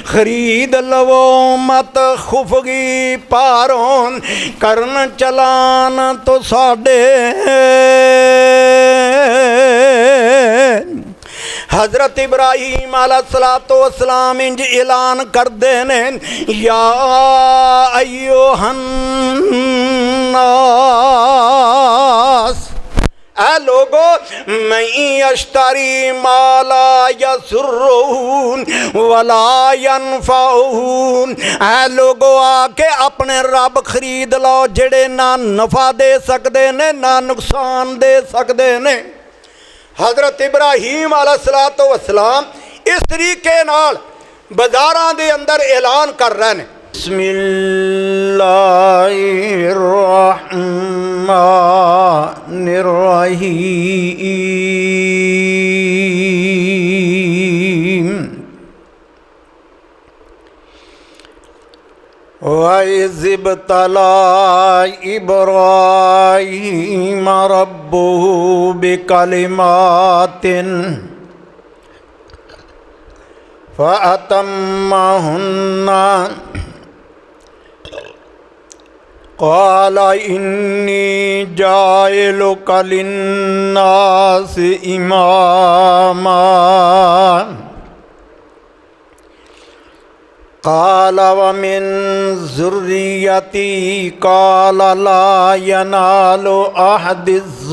खरीद लवो मत खुफगी पारों, करन चलान तो साडे। हज़रत इब्राहीम अलैहिस्सलातो वस्सलाम इंज ऐलान करते ने, या अय्युहन नास, ऐ लोगो मैं अश्तरी माला यसुर्रुन वला यनफउन, ऐ लोगो आके अपने रब खरीद लो जेड़े ना नफा दे सकते ने ना नुकसान दे सकते ने। हज़रत इब्राहीम अलैहिस्सलातो वस्सलाम इस तरीके नाल बाज़ारां दे अंदर ऐलान कर रहे हैं, बिस्मिल्लाहिर्रहमानिर्रहीम। वइज़्तला इब्राहीम रब्बुहु बिकलिमातिन फ़अतम्महुन्ना, क़ाल इन्नी जाइलुका लिन्नासि इमामा, क़ाल व मिन ज़ुर्रिय्यती, क़ाल ला यनालु अहदिज़्ज़ालिमीन।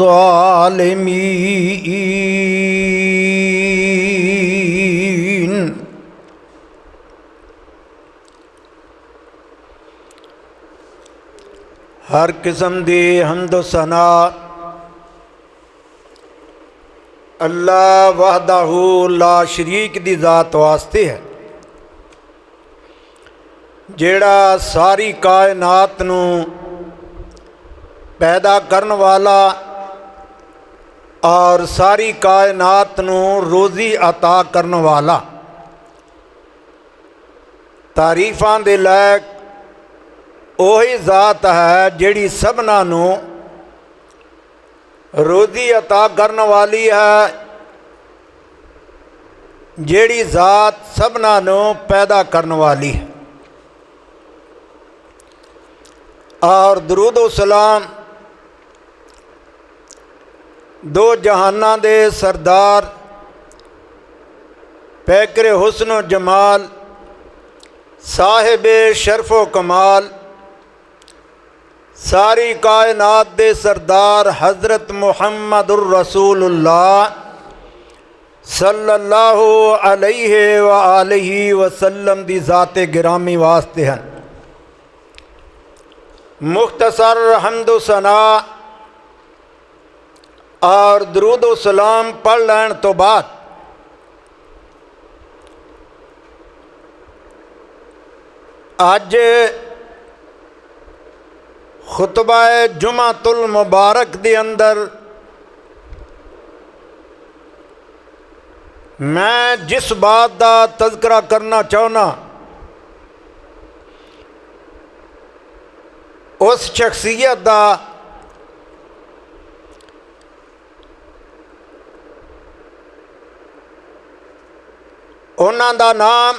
हर किस्म दी हम्द सना अल्लाह वहदहू ला शरीक दी ज़ात वास्ते है, जेड़ा सारी कायनात नू पैदा करन वाला और सारी कायनात नू रोज़ी अता करन वाला। तारीफ़ां दे लायक ओही ज़ात है जिहड़ी सबना नू रोज़ी अता करन वाली है, जिहड़ी ज़ात सबना नू पैदा करन वाली है। और दरूद व सलाम दो जहाना दे सरदार पैकरे हुस्न व जमाल साहिब शरफ व कमाल सारी कायनात दे सरदार हज़रत मुहम्मदुर रसूलुल्लाह सल्लल्लाहु अलैहि व आलिहि वसल्लम दी ज़ाते गिरामी वास्ते हैं। मुख्तसर हम्दो सना और दरूद व सलाम पढ़ लैन तो बाद अज खुतबा जुमातुल मुबारक दे अंदर मैं जिस बात का तज़किरा करना चाहना उस शख्सियत का उन्हां दा नाम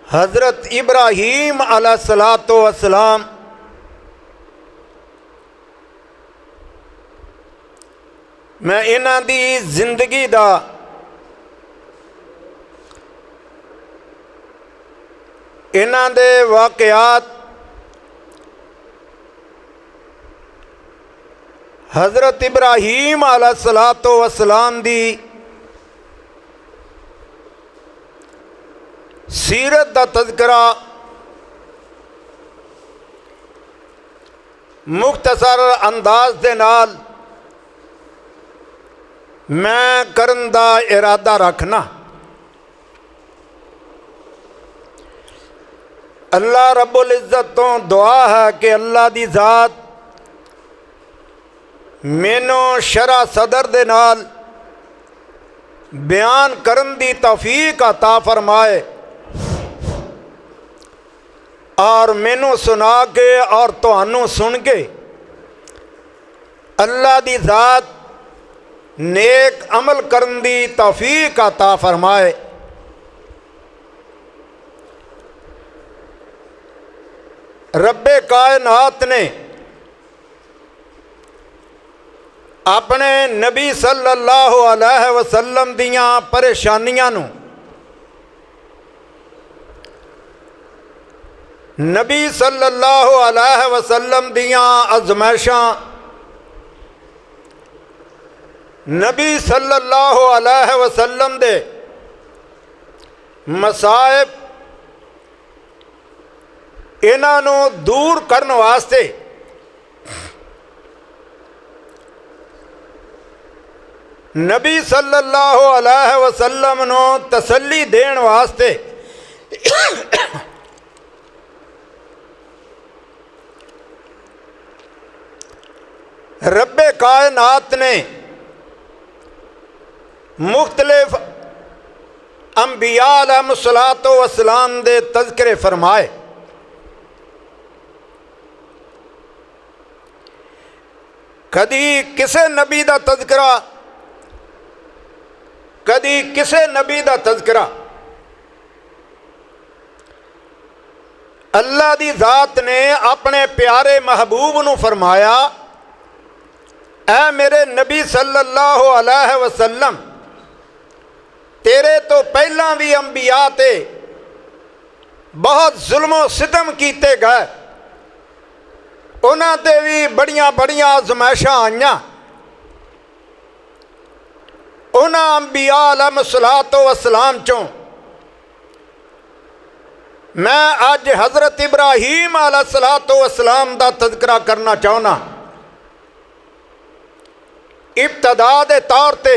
हज़रत इब्राहीम अलैहिस्सलातो वस्सलाम मैं इन्हां दी जिंदगी दा इन्हां दे वाक़यात हज़रत इब्राहीम अलैहिस्सलातो वस्सलाम दी सीरत दा तज़किरा मुख्तसर अंदाज दे नाल मैं करन दा इरादा रखना। अल्लाह रब्बुल इज़्ज़त तो दुआ है कि अल्लाह दी ज़ात मैनू शरा सदर दे नाल बयान करन दी तौफीक अता फरमाए और मैनू सुना के और तुहानू सुन के अल्लाह दी ज़ात नेक अमल करन दी तौफीक अता फरमाए। रब्बे कायनात ने अपने नबी सल्लल्लाहु अलैहि वसल्लम दियां परेशानियां नूं, नबी सल्लल्लाहु अलैहि वसल्लम दियां आजमाइशां, नबी सल्लल्लाहु अलैहि वसल्लम दे मसाइब, इन्हां नूं दूर करन वास्ते नबी सल्लल्लाहु अलैहि वसल्लम नूं तसल्ली देण वास्ते रब्बे कायनात ने मुख्तलिफ अंबिया अलैहिस्सलातो वस्सलाम दे तज़किरे फरमाए। कदी किसे नबी दा तज़किरा, कदी किसे नबी दा तज़किरा। अल्लाह दी ज़ात ने अपने प्यारे महबूब नूं फरमाया, ऐ मेरे नबी सल्लल्लाहु अलैहि वसल्लम, तेरे तो पहला भी अंबिया ते बहुत जुल्मो सितम किए गए, उन्हां ते भी बड़ियां बड़ियां आजमाइशां आईयां। उन्हां अंबिया अलैहिस्सलातो वस्सलाम चों मैं अज हज़रत इब्राहीम अलैहिस्सलातो वस्सलाम दा तज़किरा करना चाहना। इब्तदा दे तौर ते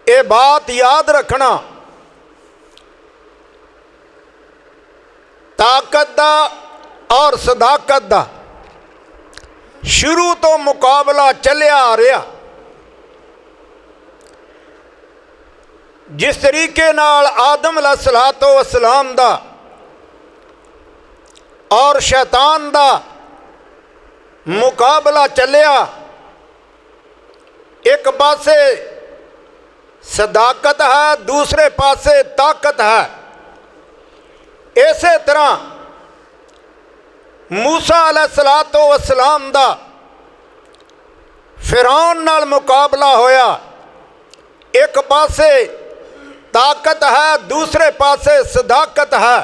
ये बात याद रखना, ताकत दा और सदाकत दा शुरू तो मुकाबला चलिया आ रहा। जिस तरीके नाल आदम अलैहिस्सलातो वस्सलाम दा और शैतान दा मुकाबला चलिया, एक पासे सदाकत है, दूसरे पासे ताकत है। इसे तरह मूसा अलैहिस्सलातो वस्सलाम दा फिरौन नाल मुकाबला होया, एक पासे ताकत है, दूसरे पासे सदाकत है।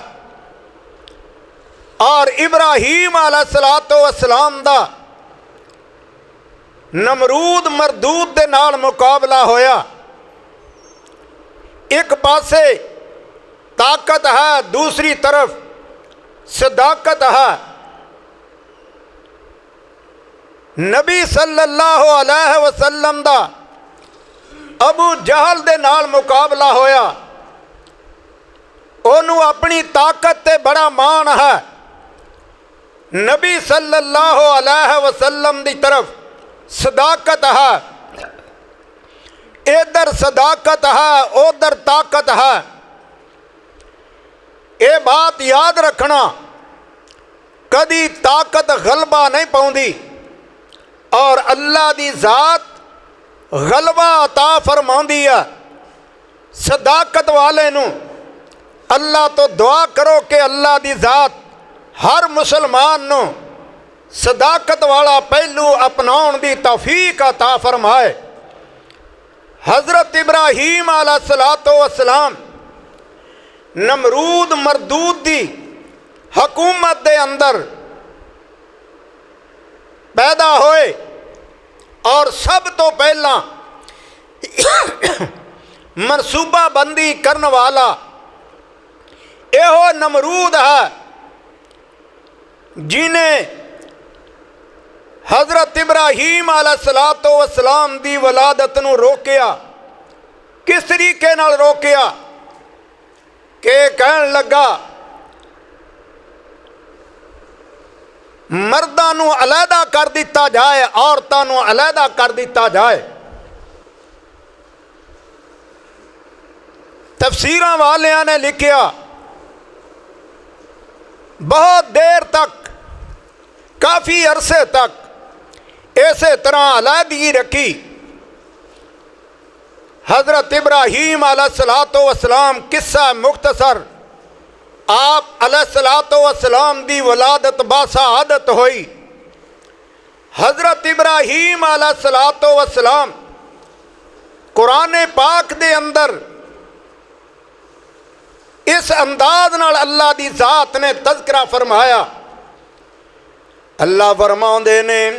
और इब्राहीम अलैहिस्सलातो वस्सलाम दा नमरूद मरदूद दे नाल मुकाबला होया, एक पासे ताकत है, दूसरी तरफ सदाकत है। नबी सल्लल्लाहु अलैहि वसल्लम दा अबू जहल दे नाल मुकाबला होया, ओनू अपनी ताकत ते बड़ा मान है। नबी सल्लल्लाहु अलैहि वसल्लम दी तरफ सदाकत है, इधर सदाकत है, उधर ताकत है। ये बात याद रखना, कदी ताकत गलबा नहीं पाउंदी और अल्लाह दी ज़ात गलबा अता फरमाउंदी है। सदाकत वाले नूं अल्लाह तो दुआ करो कि अल्लाह दी ज़ात हर मुसलमान नूं सदाकत वाला पहलू अपनाउण दी तौफीक अता फरमाए। हज़रत इब्राहीम अलैहिस्सलातो वस्सलाम नमरूद मरदूद दी हुकूमत दे अंदर पैदा होए और सब तो पहला मनसूबा बंदी करने वाला यहो नमरूद है, जिन्हें हज़रत इब्राहीम अलैहिस्सलातो वस्सलाम दी वलादत नूं रोकिया। किस तरीके नाल रोकिया कि कहन लगा, मर्दां नूं अलहदा कर दिता जाए, औरतां नूं अलहदा कर दिता जाए। तफसीरां वालियां ने लिखिया, बहुत देर तक, काफ़ी अरसे तक इसे तरह अलहदगी रखी। हज़रत इब्राहीम अलैहिस्सलातो वस्सलाम किस्सा मुख्तसर आप अलैहिस्सलातो वस्सलाम दी वलादत बासआदत होई। हज़रत इब्राहीम अलैहिस्सलातो वस्सलाम कुरान पाक दे अंदर इस अंदाज नाल अल्लाह दी जात ने तज़किरा फरमाया। अल्लाह फरमाउंदे ने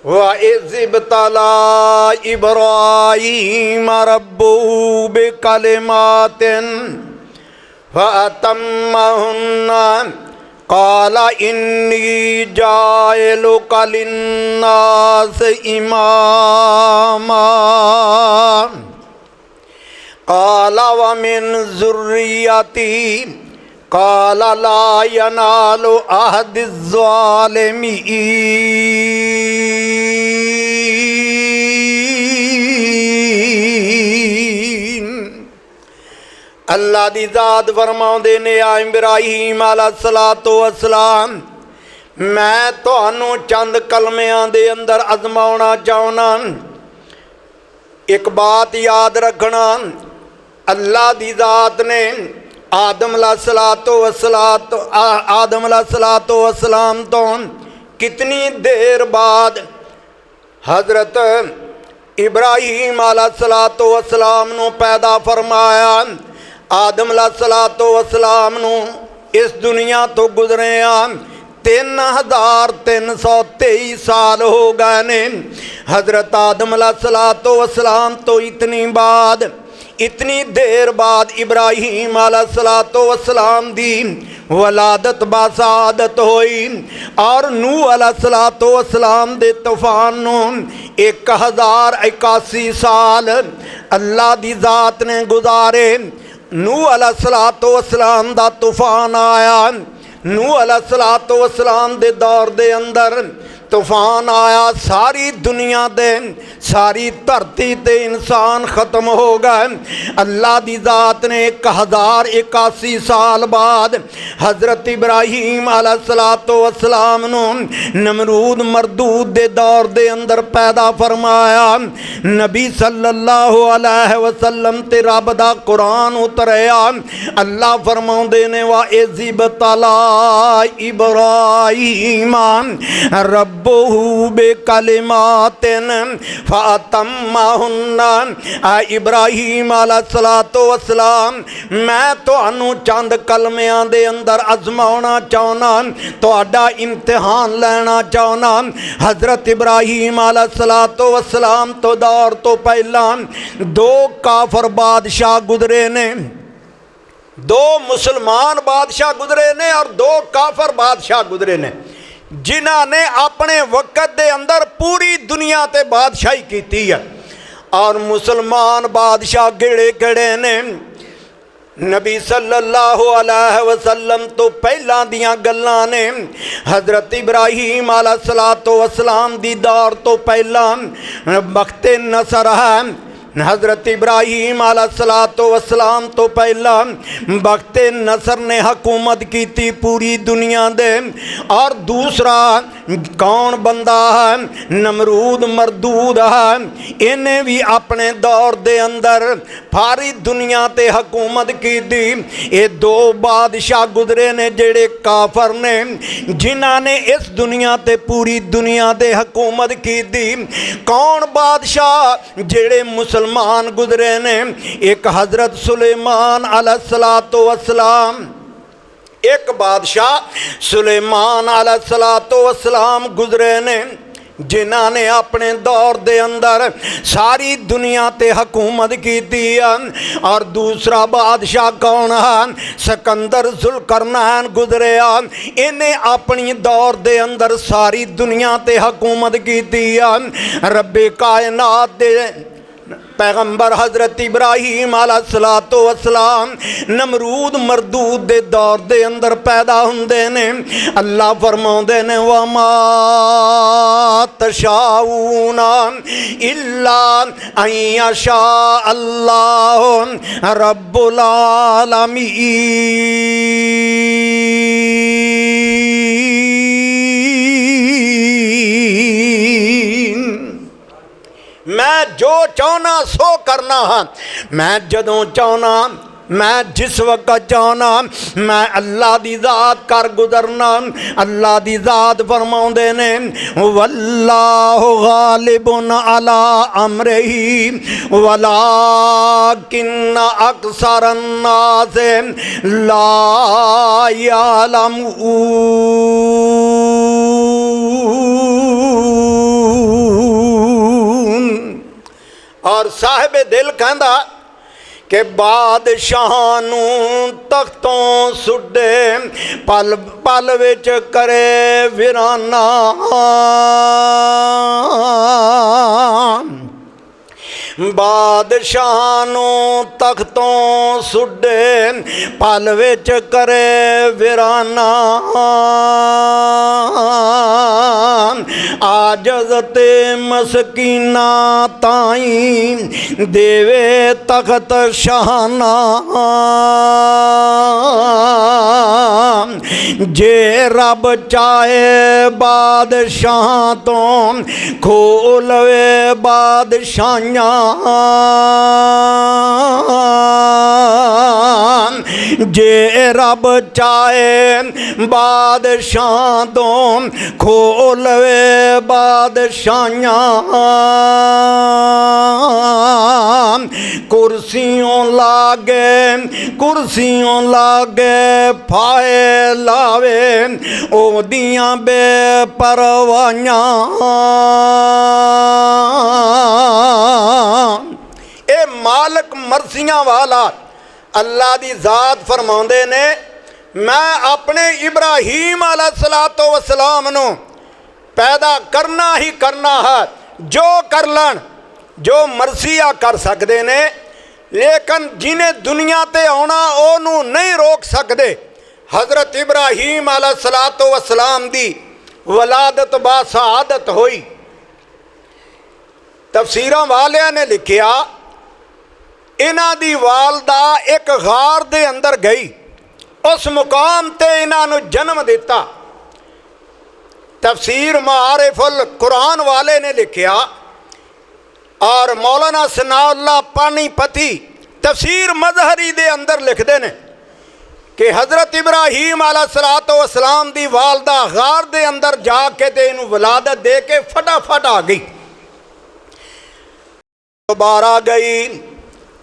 वा इज़्बितला इब्राहीम रब्बुहु बिकलिमातिन फ़अतम्महुन्ना क़ाला इन्नी जाइलुका लिन्नास इमामा क़ाला व मिन ज़ुर्रियती क़ाला ला यनालु अहदिज़ ज़ालिमीन। अल्लाह दी ज़ात फरमाउंदे ने आ इब्राहीम अलैहिस्सलातो वस्सलाम, मैं तुहानू चंद कलमियां दे अंदर अजमाउणा चाहुंदा। एक बात याद रखना, अल्लाह दी ज़ात ने आदम अलैहिस्सलातो वस्सलाम तो कितनी देर बाद हज़रत इब्राहीम अलैहिस्सलातो वस्सलाम नू पैदा फरमाया। आदम अलैहिस्सलातो वस्सलाम नू इस दुनिया तो गुजरिया 3323 साल हो गए ने। हज़रत आदम अलैहिस्सलातो वस्सलाम तो इतनी देर बाद इब्राहीम अलैहिस्सलातो वस्सलाम दी वलादत बासआदत होई और नूह अलैहिस्सलातो वस्सलाम दे तूफान नू 1081 साल अल्लाह दी ज़ात ने गुजारे। नूह अलैहिस्सलातो वस्सलाम दा तूफान आया। नूह अलैहिस्सलातो वस्सलाम दे दौर दे अंदर तूफान आया। सारी दुनिया दे सारी धरती ते इंसान ख़त्म हो गए। अल्लाह दी ज़ात ने 1081 साल बाद हज़रत इब्राहीम अलैहिस्सलातो वस्सलाम नू नमरूद मरदूद दे दौर दे अंदर पैदा फरमाया। नबी सल्लल्लाहु अलैहि वसल्लम ते रब दा कुरान उतरिया। अल्लाह फरमाउंदे ने वा इज़्बितला इब्राहीम रब्बुहु बिकलिमातिन फ़अतम्महुन्ना। इब्राहीम अलैहिस्सलातो वस्सलाम, मैं तुहानू चंद कलमियां दे अंदर अजमाउणा चाहुंदा, तुहाडा इम्तिहान लेना चाहुंदा। हज़रत इब्राहीम अलैहिस्सलातो वस्सलाम तो दौर तो पहला 2 काफर बादशाह गुजरे ने, 2 मुसलमान बादशाह गुजरे ने और 2 काफर बादशाह गुजरे ने, जिन्हां ने अपने वक़्त दे अंदर पूरी दुनिया ते बादशाही की है। और मुसलमान बादशाह किहड़े किहड़े ने? नबी सल्लल्लाहु अलैहि वसल्लम तो पहला दियां गल्लां ने। हज़रत इब्राहीम अलैहिस्सलातो वस्सलाम दी दौर तो पहला वक़्ते नसर है। हज़रत इब्राहीम अलैहिस्सलातो वस्सलाम तो पहला वक़्ते नसर ने हुकूमत की थी पूरी दुनिया दे। और दूसरा कौन बंदा है? नमरूद मरदूद है। इन्हें भी अपने दौर दे अंदर सारी दुनिया ते हुकूमत की थी। ये 2 बादशाह गुजरे ने जेड़े काफर ने, जिन्हां ने इस दुनिया ते पूरी दुनिया दे हुकूमत की थी। कौन बादशाह? जेड़े मुसलमान गुजरे ने। एक हज़रत सुलेमान अलैहिस्सलातो वस्सलाम, एक बादशाह सुलेमान अलैहिस्सलातो वस्सलाम गुजरे ने, जिन्हां ने अपने दौर दे अंदर सारी दुनिया ते हुकूमत की थी। और दूसरा बादशाह कौन है? सिकंदर जुल्करनैन गुजरिया। इन्हें अपनी दौर दे अंदर सारी दुनिया ते हुकूमत की थी। रब्बे कायनात दे पैगंबर हज़रत इब्राहीम अलैहिस्सलातो वस्सलाम नमरूद मरदूद दे दौर दे अंदर पैदा हुंदे ने। अल्लाह फरमाउंदे ने वमा तशाऊना इल्ला अन यशा अल्लाहु रब्बुल आलमीन। मैं जो चाहना सो करना हाँ। मैं जदों चाहना मैं जिस वक्त चाहना मैं अल्लाह दी ज़ात कर गुजरना। अल्लाह दी ज़ात फरमाउंदे ने वल्लाहु गालिबुन अला अमरिही वलाकिन्न अक्सरन नास ला यालमून। और साहिब दिल कहंदा कि बादशाह नूं तख्तों सुडे पल पल विच करे वीराना। बादशाह नूं तख्तों सुडे पल विच करे वीराना। आजज़ ते मसकीना ताई देवे तख्त शाहना। जे रब चाहे बादशाह तो खोलवे बादशाहियाँ। जे रब चाहे बादशाह तो खोलवे बादशाहियाँ। कुर्सियों लागे फाए लावे ओदियां बेपरवाहियाँ। ए मालक मर्सियां वाला अल्लाह दी ज़ात फरमाउंदे ने मैं अपने इब्राहीम अलैहिस्सलातो वस्सलाम नूं पैदा करना ही करना है। जो कर लन जो मर्सिया कर सकते ने, लेकिन जिन्हें दुनिया ते आना ओनू नहीं रोक सकते। हज़रत इब्राहीम अलैहिस्सलातो वस्सलाम दी वलादत बासआदत हुई। तफसीरां वालियां ने लिखिया इन्हां दी वालदा एक गार दे अंदर गई, उस मुकाम ते इन्हां नूं जन्म दिता। तफसीर मारिफुल कुरान वाले ने लिखिया और मौलाना सनाउल्लाह पानीपती तफसीर मजहरी दे अंदर लिखते हैं कि हज़रत इब्राहीम अलैहिस्सलातो वस्सलाम दी वालदा गार दे अंदर जाके ते इनू वलादत दे के फटाफट आ गई। दोबारा गई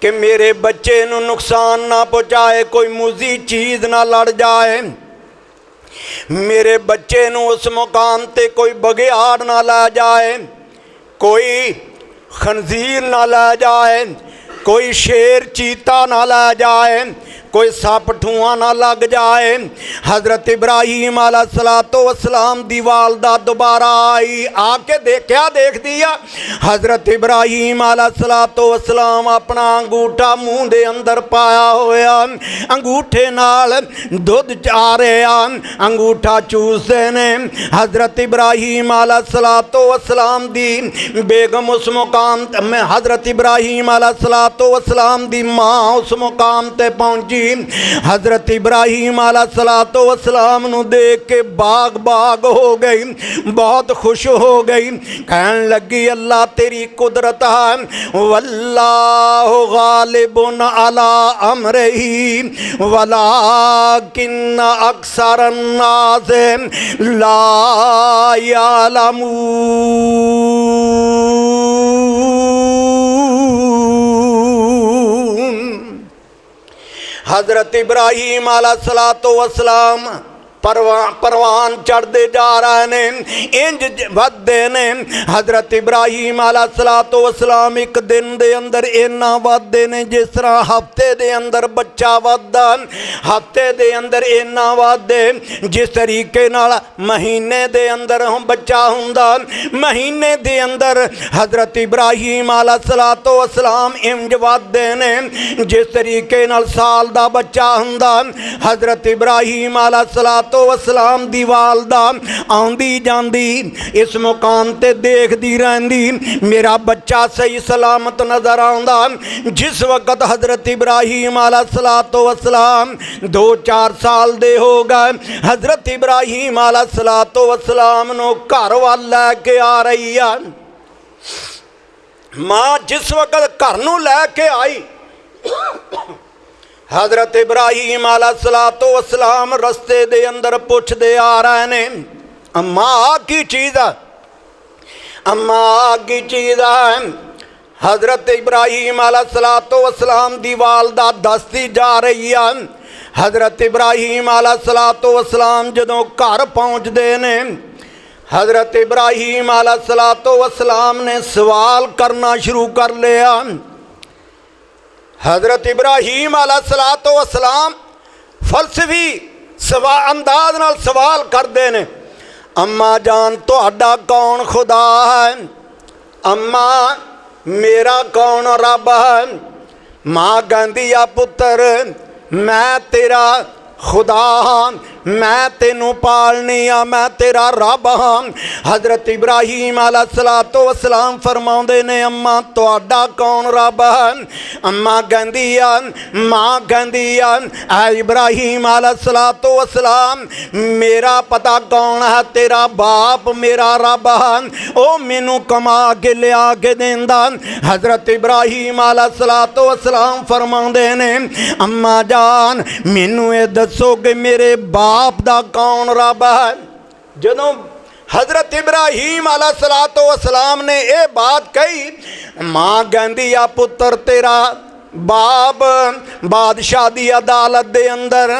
कि मेरे बच्चे नू नुकसान ना पहुँचाए, कोई मुजी चीज़ ना लड़ जाए, मेरे बच्चे नू उस मुकाम ते कोई बघियाड़ ना ला जाए, कोई खंजीर ना ला जाए, कोई शेर चीता ना ला जाए, कोई सप ठूआ ना लग जाए। हज़रत इब्राहीम अलैहिस्सलातो वस्सलाम दी वालदा दोबारा आई, आके देखा देख दिया हज़रत इब्राहीम अलैहिस्सलातो वस्सलाम अपना अंगूठा मुँह दे अंदर पाया होया, अंगूठे नाल दुध आ रहा, अंगूठा चूसते ने। हज़रत इब्राहीम अलैहिस्सलातो वस्सलाम दी बेगम उस मुकाम में, हज़रत इब्राहीम अलैहिस्सलातो वस्सलाम दी माँ उस मुकाम ते पहुँची। हज़रत इब्राहीम अलैहिस्सलातो वस्सलाम नू देख के बाग बाग हो गई, बहुत खुश हो गई, कहन लगी अल्लाह तेरी कुदरत है। वल्लाहु गालिबुन अला अमरिही वलाकिन्न अक्सरन नास ला यालमून। हज़रत इब्राहीम अलैहिस्सलातो वस्सलाम परवान चढ़ते जा रहे ने, इंज वधदे ने। हज़रत इब्राहीम अलैहिस्सलातो वस्सलाम एक दिन दे अंदर इन्ना वधदे ने जिस तरह हफ्ते दे अंदर बच्चा वधदा, हफ्ते दे अंदर इन्ना वधदे जिस तरीके नाल महीने दे अंदर बच्चा हुंदा, महीने दे अंदर हज़रत इब्राहीम अलैहिस्सलातो वस्सलाम इंज वधदे ने जिस तरीके नाल साल दा बच्चा हुंदा। हज़रत इब्राहीम अलैहिस्सलातो वस्सलाम दी वालदा आंदी जांदी इस मुकाम ते देखदी रहंदी, मेरा बच्चा सही सलामत नजर आंदा। जिस वक्त हज़रत इब्राहीम अलैहिस्सलातो वस्सलाम 2-4 साल दे हो गए, हज़रत इब्राहीम अलैहिस्सलातो वस्सलाम नू घर वाल लैके आ रही है। माँ जिस वक्त घर नू लैके आई हज़रत इब्राहीम अलैहिस्सलातो वस्सलाम रस्ते दे अंदर पुछदे आ रहे ने, अम्मा की चीज़ है, अम्मा की चीज़ है। हज़रत इब्राहीम अलैहिस्सलातो वस्सलाम दी वालदा दसदी जा रही है। हज़रत इब्राहीम अलैहिस्सलातो वस्सलाम जदों घर पहुँचते ने, हज़रत इब्राहीम अलैहिस्सलातो वस्सलाम ने सवाल करना शुरू कर लिया। हज़रत इब्राहीम अलैहिस्सलातो वस्सलाम फलसफी अंदाज नाल सवाल करते हैं, अम्मा जान तुहाडा कौन खुदा है, अम्मा मेरा कौन रब है। माँ कहती आ पुत्र मैं तेरा खुदा हाँ, मैं तेनू पालनी आ, मैं तेरा रब हाँ। हज़रत इब्राहीम अलैहिस्सलातो वस्सलाम फरमाउंदे ने, अम्मा तुहाडा कौन रब है। अम्मा कहंदी आ, माँ कहंदी आ, ऐ इब्राहीम अलैहिस्सलातो वस्सलाम मेरा पता कौन है, तेरा बाप मेरा रब है, ओ मैनू कमा के लिया के देंदा। हज़रत इब्राहीम अलैहिस्सलातो वस्सलाम फरमाउंदे ने, अम्मा जान मैनू ये दसो कि मेरे बाप दा कौन रब है। जदों हज़रत इब्राहीम अलैहिस्सलातो वस्सलाम ने यह बात कही, माँ कहंदी आ पुत्र तेरा बाप बादशाह की अदालत दे अंदर,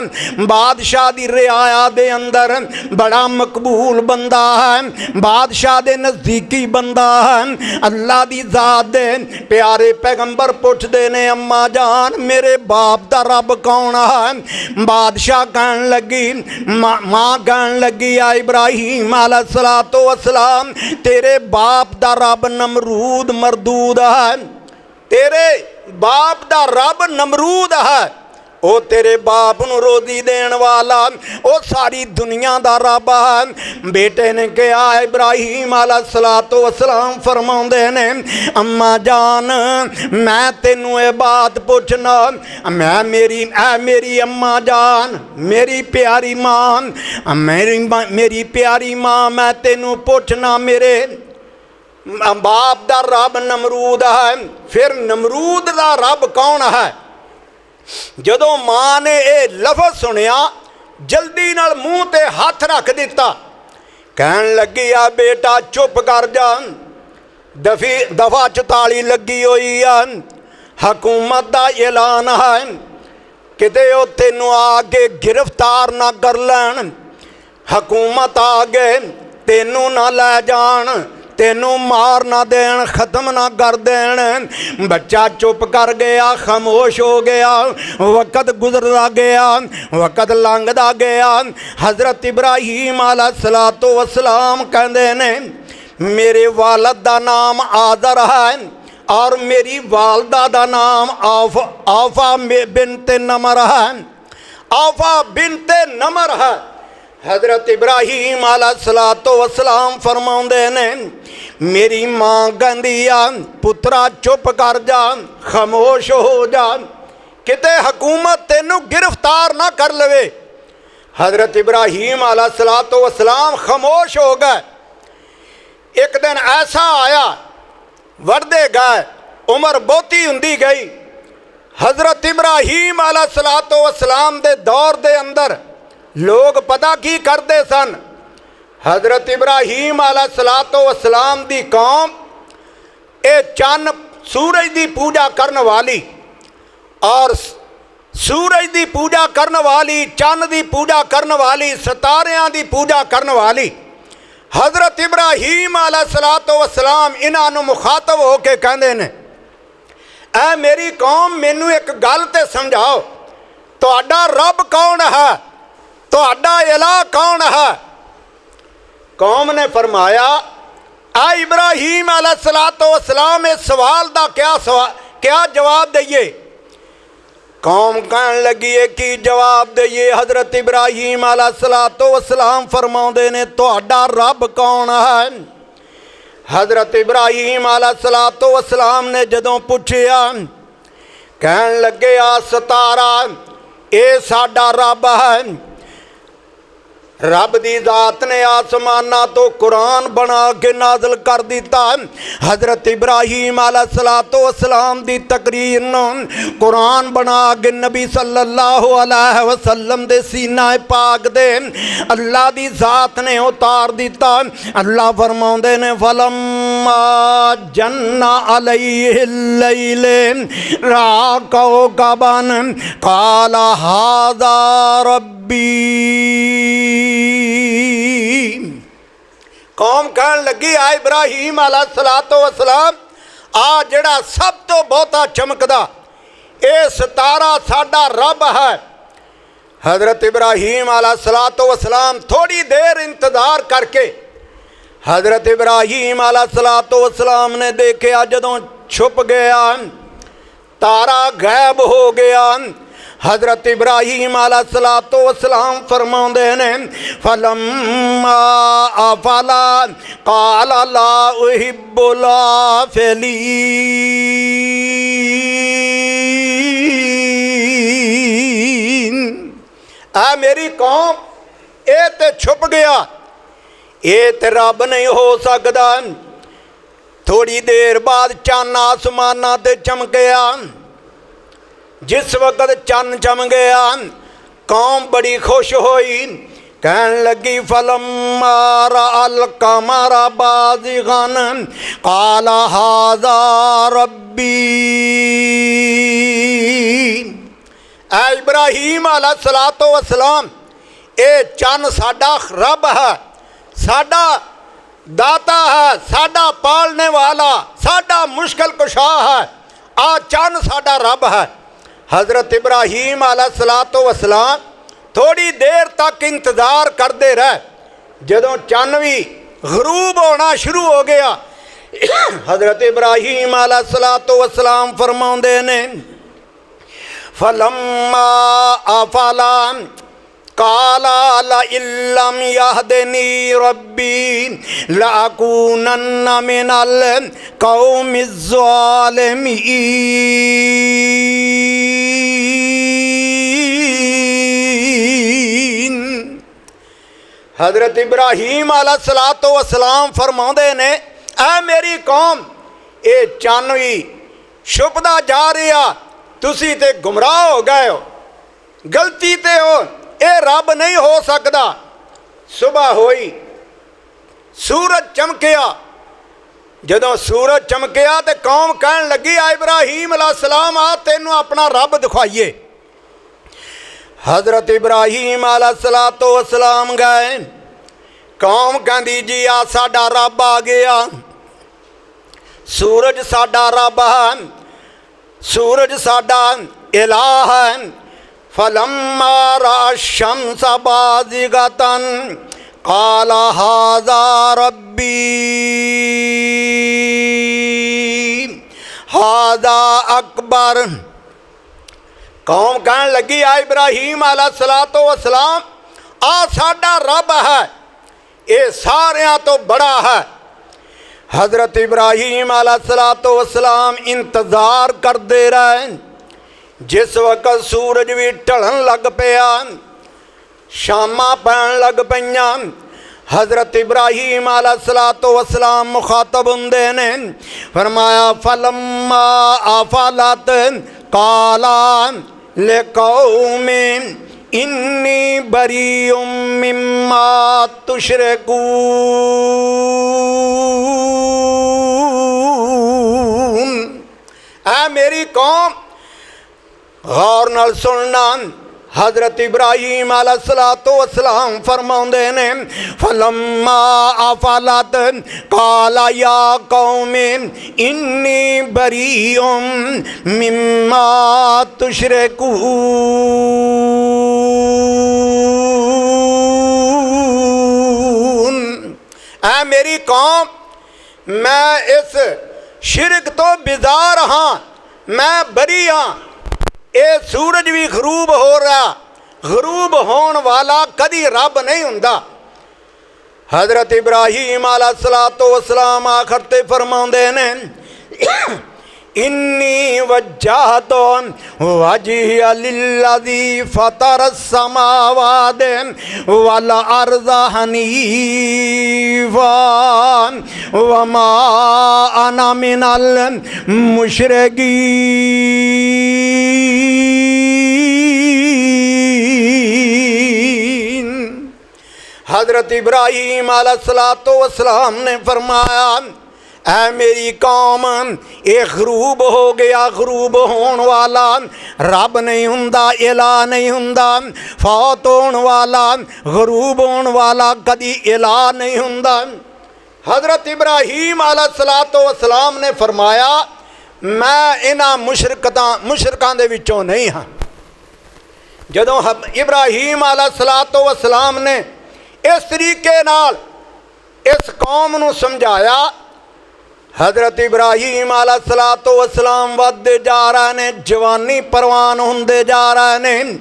बादशाह की रियाया दे अंदर बड़ा मकबूल बंदा है, बादशाह दे नज़दीकी बंदा है, अल्लाह की ज़ात दे प्यारे पैगंबर पुछदे ने, अम्मा जान मेरे बाप दा रब कौन है। बादशाह कहन लगी, माँ कहन लगी, आ इब्राहीम अलैहिस्सलातो वस्सलाम तेरे बाप दा रब नमरूद मरदूद है, तेरे बाप दा रब नमरूद है, ओ तेरे बाप नू रोजी देण वाला, ओ सारी दुनिया दा रब है। बेटे ने कहा, इब्राहीम अलैहिस्सलातो वस्सलाम फरमाउंदे ने, अम्मा जान मैं तेनू ये बात पुछना, मैं मेरी अम्मा जान मेरी प्यारी माँ, मेरी प्यारी माँ मैं तेनू पुछना, मेरे बाप दा रब नमरूद है, फिर नमरूद दा रब कौन है। जदों माँ ने यह लफज सुनिया जल्दी नाल मूँह ते हथ रख दिता, कहन लगी आ बेटा चुप कर जा, दफा 44 लगी हुई है, हकूमत का ऐलान है, किते ओ तेनू आके गिरफ्तार ना कर लैन, हकूमत आ गए तेनू ना लै जान, तेनू मार ना देन, ख़त्म ना कर देन। बच्चा चुप कर गया, खामोश हो गया, वक़्त गुजरदा गया, वक़्त लंघदा गया। हज़रत इब्राहीम अलैहिस्सलातो वस्सलाम कहंदे ने, मेरे वालद दा नाम आज़र है और मेरी वालदा दा नाम आफ़ा बिनते नमर है, आफ़ा बिनते नमर है। हज़रत इब्राहीम अलैहिस्सलातो वस्सलाम फरमाउंदे ने, मेरी माँ कहंदी आ पुत्रा चुप कर जा, खामोश हो जा, किते हकूमत तेनू गिरफ्तार ना कर लवे। हज़रत इब्राहीम अलैहिस्सलातो वस्सलाम खामोश हो गए। एक दिन ऐसा आया, वरदे गए, उम्र बहुती हुंदी गई। हज़रत इब्राहीम अलैहिस्सलातो वस्सलाम दे दौर दे अंदर लोग पता की करते सन, हज़रत इब्राहीम अलैहिस्सलातो वस्सलाम दी कौम ये चन्न सूरज की पूजा करने वाली और सूरज की पूजा करने वाली, चन्न की पूजा करने वाली, सितारियां की पूजा करने वाली। हज़रत इब्राहीम अलैहिस्सलातो वस्सलाम इन्हां नूं मुखातब हो के कहंदे ने, ऐ मेरी कौम मैनू एक गल ते समझाओ, तुहाडा रब कौन है, तुहाडा इलाह कौन है। कौम ने फरमाया, आ इब्राहीम अलैहिस्सलातो वस्सलाम इस सवाल का क्या जवाब दईए। कौम कहन लगी है कि जवाब दईए। हज़रत इब्राहीम अलैहिस्सलातो वस्सलाम फरमाउंदे ने, तुहाडा रब कौन है। हज़रत इब्राहीम अलैहिस्सलातो वस्सलाम ने जदों पुछया, कहन लगे, आ सितारा ये साडा रब है। रब दी जात ने आसमाना तो कुरान बना के नाजल कर दिता। हज़रत इब्राहीम अलैहिस्सलाम दी तकरीर नूं कुरान बना के नबी सल्लल्लाहु अलैहि वसल्लम दे सीना पाक दे अल्लाह दी जात ने उतार दिता। अल्लाह फरमाउंदे ने फलम्मा जन्ना अलैहिल लैल रा कौकबन काला हाज़ा रब्बी। कौम कहन लगी आ इब्राहीम अलैहिस्सलाम आ जड़ा सब तो बहुता चमकदा ये सितारा साडा रब है। हज़रत इब्राहीम अलैहिस्सलाम थोड़ी देर इंतज़ार करके हज़रत इब्राहीम अलैहिस्सलाम ने देखा जदों छुप गया तारा गायब हो गया। हज़रत इब्राहीम अलैहिस्सलाम फरमाउंदे ने फलम्मा अफला काला ला उहिब्बुल आफिलीन। आ मेरी कौम ये ते छुप गया, ये ते रब नहीं हो सकता। थोड़ी देर बाद चन्न आसमाना ते चमकिया। जिस वक्त चन्न चम गया कौम बड़ी खुश हुई, कहन लगी फलम्मा रअल कमरा बाज़िगन क़ाला हाज़ा रब्बी। ऐ इब्राहीम अलैहिस्सलाम ये चन्न साडा रब है, साडा दाता है, साडा पालने वाला, साडा मुश्किल कुशा है। आ चन्न साडा रब है। हज़रत इब्राहीम अलैहिस्सलाम थोड़ी देर तक इंतज़ार करते रहे। जदों चन्न भी गरूब होना शुरू हो गया हज़रत इब्राहीम अलैहिस्सलाम फरमाउंदे ने फलम्मा अफला काला ला इल्लम यहदनी रब्बी लाकुनन्ना मिनल कौमिज़ ज़ालिमीन। हज़रत इब्राहीम अलैहिस्सलाम फरमाउंदे ने ऐ मेरी कौम ये चन्न भी छुपदा जा रहा, तुसी ते गुमराह हो गए हो, गलती ते हो, ये रब नहीं हो सकता। सुबह होई सूरज चमकिया। जदों सूरज चमकिया तो कौम कहन लगी आ इब्राहीम अलैहिस्सलाम आ तेनू अपना रब दिखाइए। हज़रत इब्राहीम अलैहिस्सलाम गए। कौम कहती जी आ साडा रब आ गया। सूरज साडा रब है, सूरज साडा इलाह है। फलम्मा रअ शम्स बाज़िगतन क़ाला हाज़ा रब्बी हाज़ा अकबर। कौम कहन लगी आ इब्राहीम अलैहिस्सलाम आ साडा रब है, ये सारियां तो बड़ा है। हज़रत इब्राहीम अलैहिस्सलाम इंतज़ार करते रहे। जिस वक्त सूरज भी ढलन लग पिया, शामा पैन लग पईयां, हज़रत इब्राहीम अलैहिस्सलाम मुखातब हुंदे ने फरमाया फलम्मा अफलत काला लिकौमिन इन्नी बरीउम मिम्मा तुशरिकून। ऐ मेरी कौम गौर नाल सुनना। हज़रत इब्राहीम अलैहिस्सलाम फरमाउंदे ने फलम्मा अफलत काला या कौमिन इन्नी बरीउम मिम्मा तुशरिकून। ऐ मेरी कौम मैं इस शिरक तो बेजार हाँ, मैं बरी हाँ। ये सूरज भी गरूब हो रहा, गरूब होने वाला कदी रब नहीं हुंदा। हज़रत इब्राहीम अलैहिस्सलाम आखिर ते फरमाउंदे ने इन्नी वज्जहतु वजहिया लिल्लज़ी फ़तरस समावाति वल अर्ज़ हनीफ़ा वमा अना मिनल मुशरिकीन। हज़रत इब्राहीम अलैहिस्सलातु वस्सलाम ने फरमाया, ऐ मेरी कौम, ये गरूब हो गया। गरूब होने वाला रब नहीं हुंदा, इला नहीं हुंदा। फौत होने वाला, गरूब होने वाला कदी इला नहीं हुंदा। हज़रत इब्राहीम अलैहिस्सलातु वस्सलाम ने फरमाया, मैं इन्हां मुशरकां दे विचों नहीं हाँ। जदों इब्राहीम अलैहिस्सलातु वस्सलाम ने इस तरीके नाल इस कौम नूं समझाया, हज़रत इब्राहीम अलैहिस्सलातु वस्सलाम वधदे जा रहे ने, जवानी परवान होंदे जा रहे ने।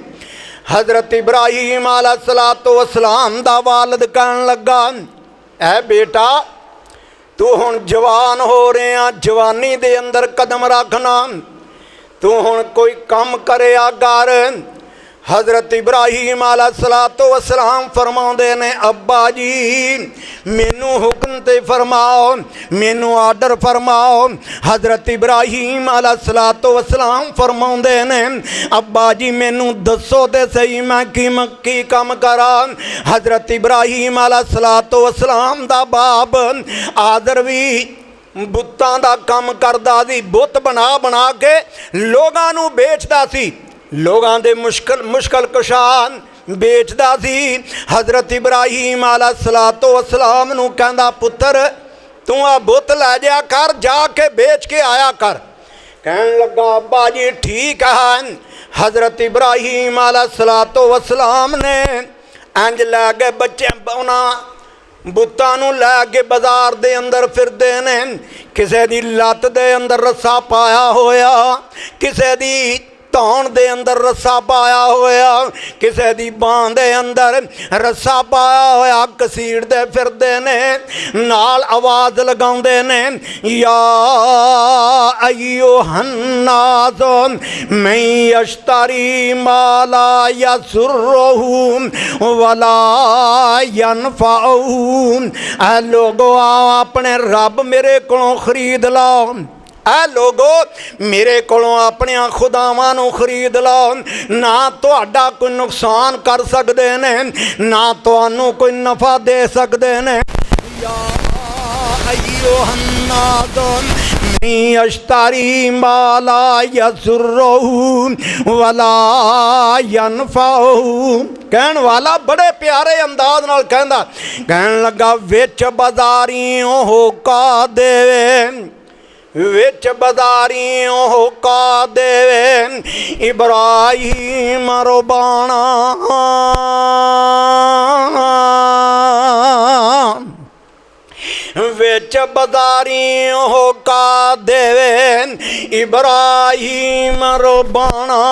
हज़रत इब्राहीम अलैहिस्सलातु वस्सलाम दा वालिद कहन लगा, ऐ बेटा तू हुण जवान हो रहा, जवानी दे अंदर कदम रखना, तू हुण कोई काम करिया कर। हज़रत इब्राहीम अलैहिस्सलातु वस्सलाम फरमाउंदे ने, अब्बा जी मैनू हुक्म ते फरमाओ, मैनू आर्डर फरमाओ। हज़रत इब्राहीम अलैहिस्सलातु वस्सलाम फरमाउंदे ने, अब्बा जी मैनू दसो ते सही मैं की काम करा। हज़रत इब्राहीम अलैहिस्सलातु वस्सलाम दा बाप आदर भी बुत्तां दा काम करदा सी, बुत बना बना के लोगां नू बेचदा सी, लोगां दे मुश्किल कुशान बेचदा सी। हज़रत इब्राहीम अलैहिस्सलातु वस्सलाम नू कहंदा, पुत्तर तू आ बुत लै जा कर, जाके बेच के आया कर। कहन लगा, अब्बा जी ठीक है। हज़रत इब्राहीम अलैहिस्सलातु वस्सलाम ने इंज लै गए बच्चे उन्हां बुत्तां नूं लै के बाजार दे अंदर फिरदे ने। किसे दी लत्त दे अंदर रस्सा पाया होया, किसे दी धौन दे अंदर रस्सा पाया होया, किसे दी बांह दे अंदर रस्सा पाया होया, घसीड़दे फिरदे ने, नाल आवाज़ लगाउंदे ने, या अय्युहन्नास मैं यश्तरी माला यसुर्रुहु वला यनफअहु। ऐ लोगो आओ अपने रब मेरे कोलों खरीद लाओ, ऐ लोगो मेरे कोलों अपने खुदावां नूं खरीद लो, ना तुहाडा कोई नुकसान कर सकते ने, ना तुहानू कोई नफा दे सकते ने। या अय्युहन्नास मैं यश्तरी माला यसुर्रुहु वला यनफअहु। कहण वाला बड़े प्यारे अंदाज नाल कहंदा, कहन लगा विच बाजारियों होका देवे, विच बाजारियों होका देवे इब्राहीम रुबाना। विच बाजारियों होका देवे इब्राहीम रुबाना।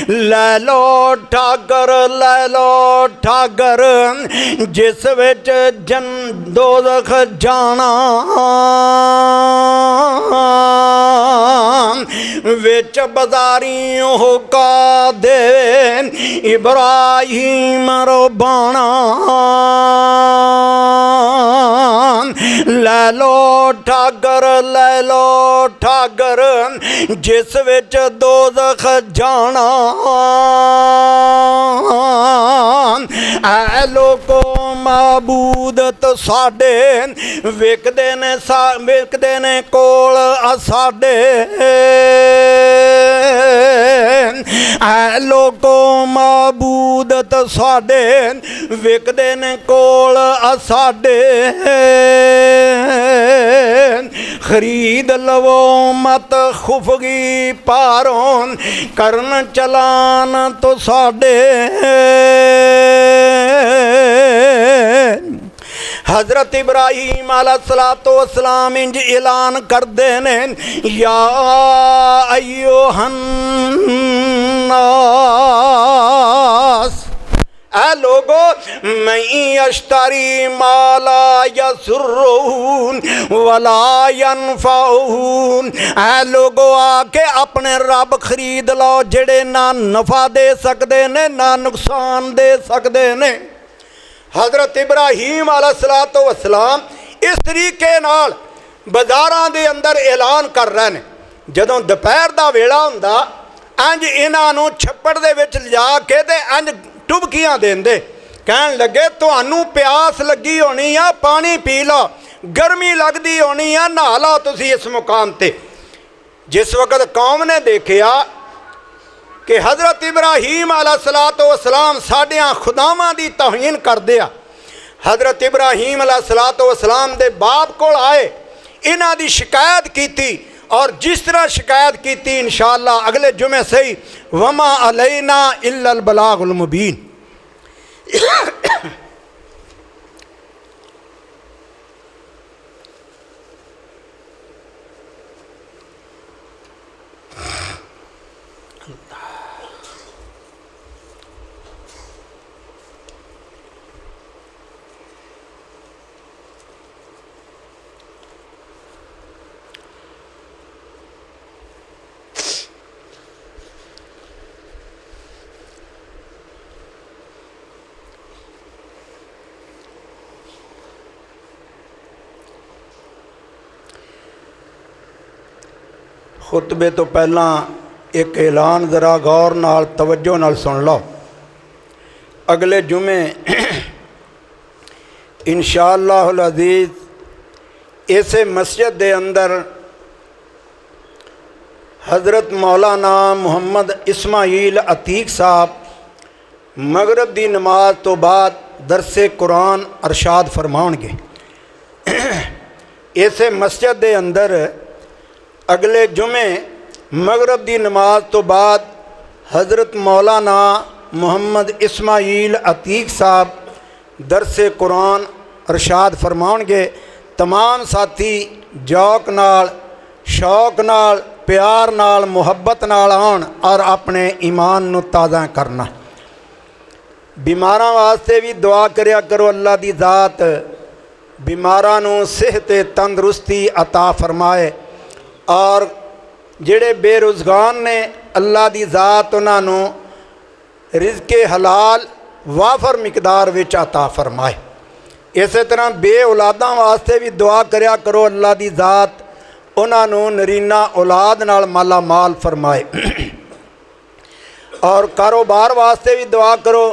लै लो ठाकर, लै लो ठाकर, जिस विच जन दोज़ख जाना। विच बाजारियों होका देवे इब्राहीम रुबाना। लै लो ठाकर, लै लो ठाकर, जिस विच दोज़ख जाना। ऐ लोको माबूद तो साडे विकदे ने कोल साडे। ऐ लोको माबूद तो साडे विकदे ने कोल साडे। खरीद लवो मत खुफगी पारों, करन चलान तो साडे। हज़रत इब्राहीम अलैहिस्सलातु वस्सलाम इंज ऐलान करदे ने, या अय्युहन्नास, ऐ लोगो मैं अश्तरी माला यसुर्रुहु वला यनफअहु। ऐ लोगो आके अपने रब खरीद लो जेड़े ना नफा दे सकते ने ना नुकसान दे सकते ने। हज़रत इब्राहीम अलैहिस्सलातो वस्सलाम इस तरीके नाल बाज़ारां दे अंदर ऐलान कर रहे हैं। जदों दोपहर का वेला हुंदा इंज इन्हां छप्पड़ दे विच लिजा के ते इंज टुबकियां देंदे, कहन लगे तुहानू प्यास लगी होनी आ, पानी पी लो, गर्मी लगती होनी आ, नहा लो तुसी इस मुकाम ते। जिस वक्त कौम ने देखा कि हज़रत इब्राहीम अलैहिस्सलातो वस्सलाम साडियां खुदावां दी तौहीन करदे आ, हज़रत इब्राहीम अलैहिस्सलातो वस्सलाम दे बाप कोल आए, इन्हां दी शिकायत की और जिस तरह शिकायत की इंशाअल्लाह अगले जुमे से ही वमा अलैना इल्लल बलागुल मुबीन। खुतबे तो पहला एक ऐलान ज़रा गौर नाल तवज्जो नाल सुन लो। अगले जुमे इंशाअल्लाहुल अज़ीज़ इसे मस्जिद दे अंदर हज़रत मौलाना मुहम्मद इस्माइल अतीक साहब मगरब दी नमाज तो बाद दरसे कुरान अरशाद फरमाउणगे। इसे मस्जिद दे अंदर अगले जुमे मगरब दी नमाज तो बाद हज़रत मौलाना मुहम्मद इस्माइल अतीक साहब दरसे कुरान अरशाद फरमाउणगे। तमाम साथी जौक नाल, शौक नाल, प्यार नाल, मुहब्बत नाल आउण और अपने ईमान नू ताज़ा करना। बीमारां वास्ते भी दुआ करया करो, अल्लाह दी ज़ात बीमारां नू सेहत तंदरुस्ती अता फरमाए और जेड़े बेरोज़गार ने अल्लाह दी ज़ात उन्होंने रिज़्क़े हलाल वाफर मिकदार विच अता फरमाए। इस तरह बे औलादां वास्ते भी दुआ करया करो, अल्लाह दी ज़ात उन्होंने नरीना औलाद नाल माला माल फरमाए। और कारोबार वास्ते भी दुआ करो,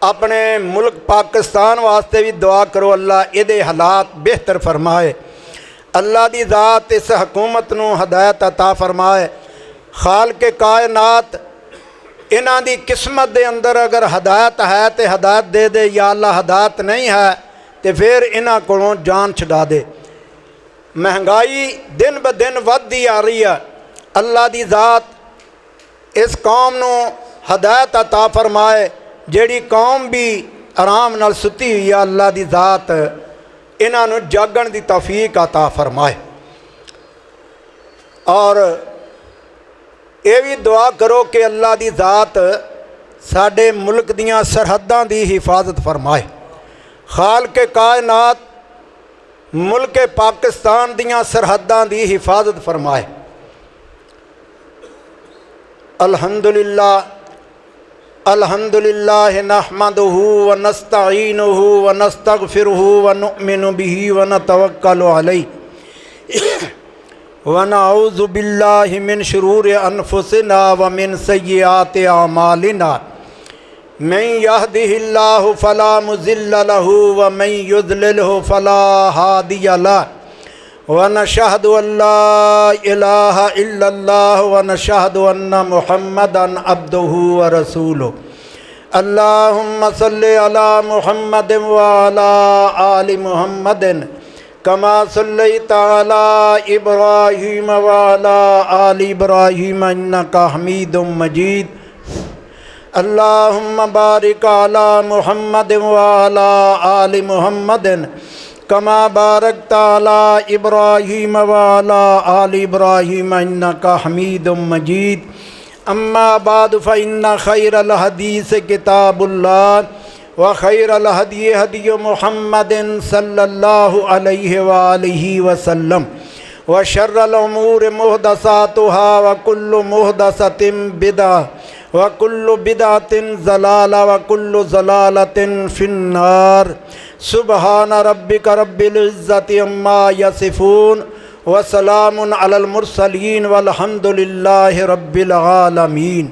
अपने मुल्क पाकिस्तान वास्ते भी दुआ करो, अल्लाह इहदे हालात बेहतर फरमाए। अल्लाह दी ज़ात इस हुकूमत नू हदायत अता फरमाए। खाल के कायनात इन्हां दी किस्मत दे अंदर अगर हदायत है तो हदायत दे दे, या अल्लाह हदायत नहीं है तो फिर इन्हां कोलों जान छुड़ा दे। महंगाई दिन ब दिन वधदी आ रही है, अल्लाह दी ज़ात इस कौम नू हदायत अता फरमाए। जेड़ी कौम भी आराम नाल सुती हुई है, अल्लाह दी ज़ात इन्हों जागण की तौफीक अता फरमाए। और ये भी दुआ करो कि अल्लाह की ज़ात साडे मुल्क दियाँ सरहदां की हिफाजत फरमाए। खाल के कायनात मुल्क पाकिस्तान दियाँ सरहदां की हिफाजत फरमाए। अल्हम्दुलिल्लाह अल्हम्दुलिल्लाह नहमदुहु व नस्तईनुहु व नस्तगफिरुहु व नुअमिनु बिही व नतवक्कलु अलैहि व नऊज़ु बिल्लाहि मिन शुरूरि अनफुसिना व मिन सय्यिआति अमालिना। मन यहदिहिल्लाहु फला मुज़िल्ल लहु व मन युज़लिलहु फला हादिय लहु व नशहदु अल्ला इलाहा इल्लल्लाह व नशहदु अन्ना मुहम्मदन अब्दुहु व रसूलुहु। अल्लाहुम्मा सल्लि अला मुहम्मदिन व अला आलि मुहम्मदिन कमा सल्लैता अला इब्राहीम व अला आलि इब्राहीम इन्नका हमीदुम मजीद। अल्लाहुम्मा बारिक अला मुहम्मदिन व अला आलि मुहम्मदिन कमा बारकता अला इब्राहीम व अला आलि इब्राहीम इन्नका हमीदुम मजीद। अम्मा बाद फ़इन्ना खैरल हदीस किताबुल्लाह व खैरल हदी हदी मुहम्मदिन सल्लल्लाहु अलैहि वालिहि वसल्लम व शर्रल उमूर मुहदसातुहा व कुल्लु मुहदसतिन बिदा व कुल्लु बिदातिन ज़लाला व कुल्लु ज़लालतिन फिन्नार। सुबहान रब्बिक रब्बिल इज़्ज़ति अम्मा यसिफून व सलामुन अलल मुरसलीन वल्हम्दुलिल्लाहि रब्बिल आलमीन।